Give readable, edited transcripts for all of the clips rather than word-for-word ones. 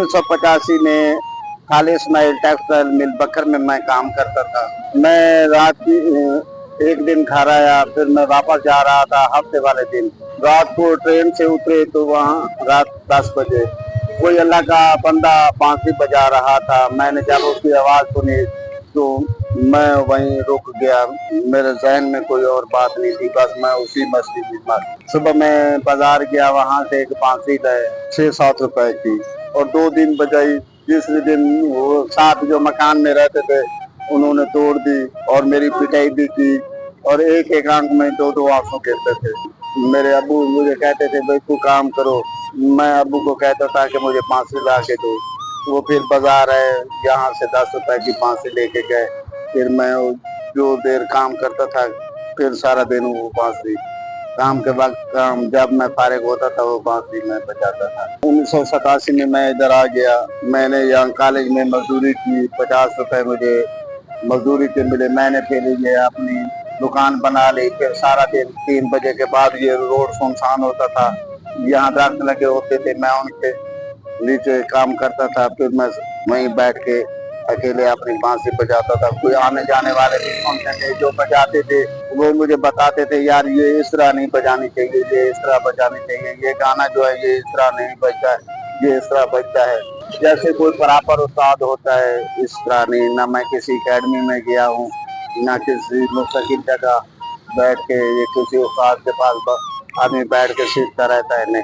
1985 में Khalid Ismail textile mill बकर में मैं काम करता था। मैं रात की एक दिन घर आया, फिर मैं वापस जा रहा था हफ्ते वाले दिन। रात को ट्रेन से उतरे तो वहाँ रात 10 बजे कोई अल्लाह का बंदा बांसुरी बजा रहा था। मैंने जब उसकी आवाज़ सुनी तो मैं वहीं रुक गया। मेरे जहन में कोई और बात नहीं थी, बस मैं उसी मस्ती में मस्त। सुबह मैं बाजार गया, वहां से एक बांसुरी लाए 6-7 रुपए की, और 2 दिन बजाई। तीसरे दिन वो साथ जो मकान में रहते थे उन्होंने तोड़ दी और मेरी पिटाई भी की, और एक एक आंख में 2-2 आंसू गिरते थे। मेरे अब्बू मुझे कहते थे भाई तू काम करो, मैं अब्बू को कहता था कि मुझे बांसुरी ला के दो। वो फिर बाजार है, यहाँ से 10 रुपए की बांसुरी लेके गए। फिर मैं जो देर काम करता था, फिर सारा दिन वो बांसुरी, काम के वक्त काम, जब मैं फारिग होता था वो बांसुरी मैं बजाता था। 1987 में मैं इधर आ गया। मैंने यहाँ कॉलेज में मजदूरी की, 50 रुपए मुझे मजदूरी के मिले। मैंने फिर ये अपनी दुकान बना ली। फिर सारा दिन 3 बजे के बाद ये रोड सुनसान होता था, यहाँ दरख्त लगे होते थे, मैं उनके नीचे काम करता था। फिर मैं वहीं बैठ के अकेले अपनी बांसुरी बजाता था। कोई आने जाने वाले भी सुनते थे, जो बजाते थे वो मुझे बताते थे यार ये इस तरह नहीं बजानी चाहिए, ये इस तरह बजानी चाहिए, ये गाना जो है ये इस तरह नहीं बजता है, ये इस तरह बजता है। जैसे कोई प्रॉपर उस्ताद होता है इस तरह नहीं। ना मैं किसी अकेडमी में गया हूँ, ना किसी मुस्तकिल जगह बैठ के ये किसी उस्ताद के पास आदमी बैठ के सीखता रहता है, नहीं।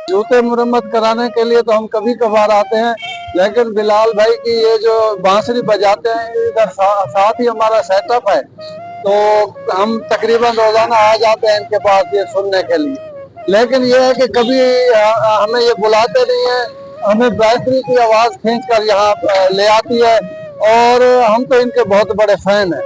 जूते मुरम्मत कराने के लिए तो हम कभी कभार आते हैं, लेकिन बिलाल भाई की ये जो बांसुरी बजाते हैं इधर साथ ही हमारा सेटअप है, तो हम तकरीबन रोजाना आ जाते हैं इनके पास ये सुनने के लिए। लेकिन ये है कि कभी हमें ये बुलाते नहीं है, हमें बांसुरी की आवाज खींच कर यहाँ ले आती है, और हम तो इनके बहुत बड़े फैन हैं।